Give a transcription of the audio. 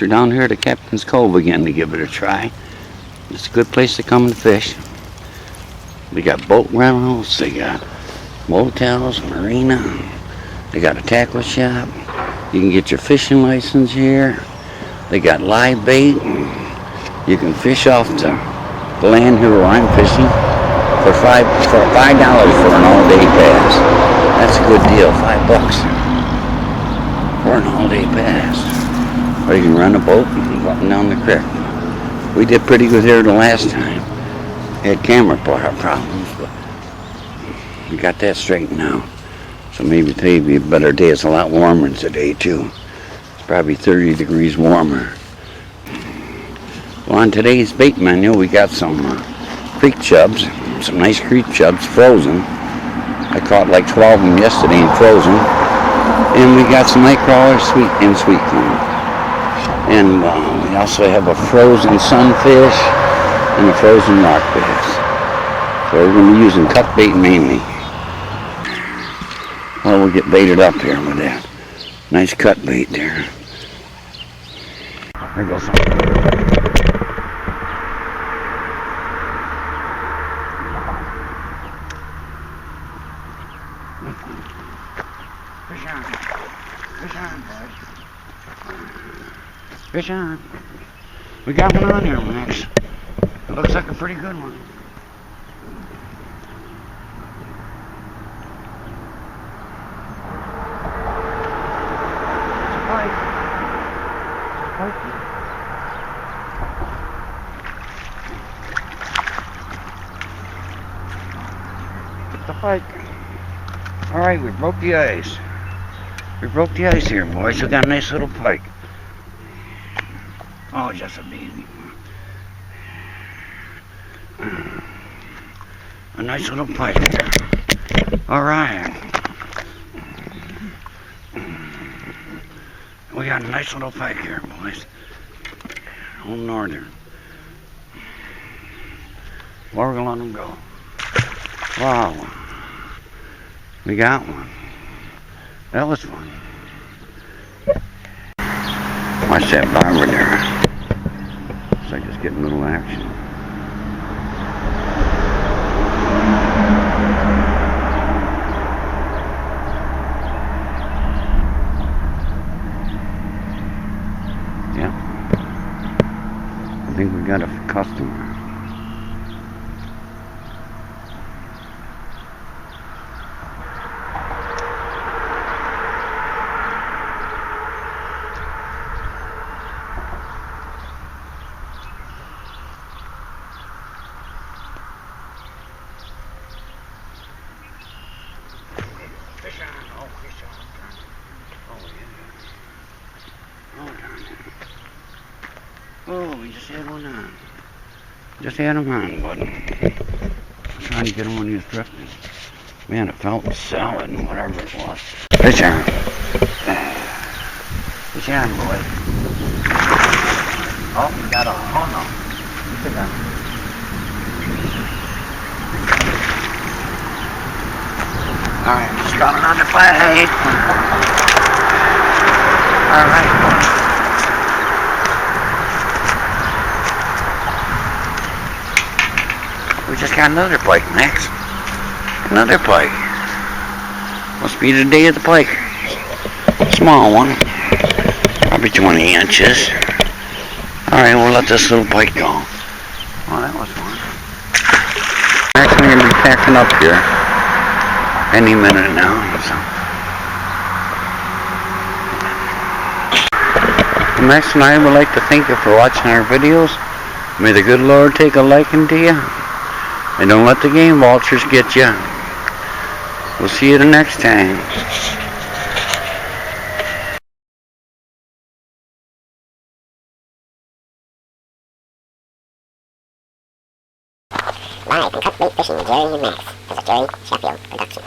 We're down here at Captain's Cove again to give it a try. It's a good place to come and fish. We got boat rentals, they got motels, marina, they got a tackle shop. You can get your fishing license here. They got live bait. You can fish off the land here where I'm fishing for $5 for an all-day pass. That's a good deal, $5 for an all-day pass. Or you can rent a boat and go up and down the creek. We did pretty good here the last time. Had camera problems, but we got that straightened out. So maybe today will be a better day. It's a lot warmer than today too. It's probably 30 degrees warmer. Well, on today's bait menu, we got some creek chubs, some nice creek chubs, frozen. I caught like 12 of them yesterday and frozen. And we got some night crawlers, sweet corn. And we also have a frozen sunfish and a frozen rock bass. So we're going to be using cut bait mainly. Well, we'll get baited up here with that nice cut bait there. There goes something. Fish on. Fish on, boys. Fish on. We got one on here, Max. It looks like a pretty good one. It's a pike. It's a pike. Alright, we broke the ice. We broke the ice here, boys. We got a nice little pike. Oh, just a baby. A nice little pike. Alright. We got a nice little pike here, boys. Old northern. Well, we're gonna let them go. Wow. We got one. That was fun. Watch that barber there. Looks like it's getting a little action. Yeah. I think we got a customer. Fish on. Oh, fish on. Oh, yeah. Oh, darn it. Oh, we just had one on. Just had him on, bud. I'm trying to get him when he was drifting. Man, it felt solid and whatever it was. Fish on. Fish on, boy. Oh, we got a... Oh, no. Fish on. Alright, just got another bite. Alright. We just got another pike, Max. Another pike. Must be the day of the pike. Small one. Probably 20 inches. Alright, we'll let this little pike go. Well, that was fun. I'm actually going to be packing up here any minute now. So. Max and I would like to thank you for watching our videos. May the good Lord take a liking to you. And don't let the game vultures get you. We'll see you the next time. Live and cut bait fishing with Jerry and Max is a Jerry Sheffield production.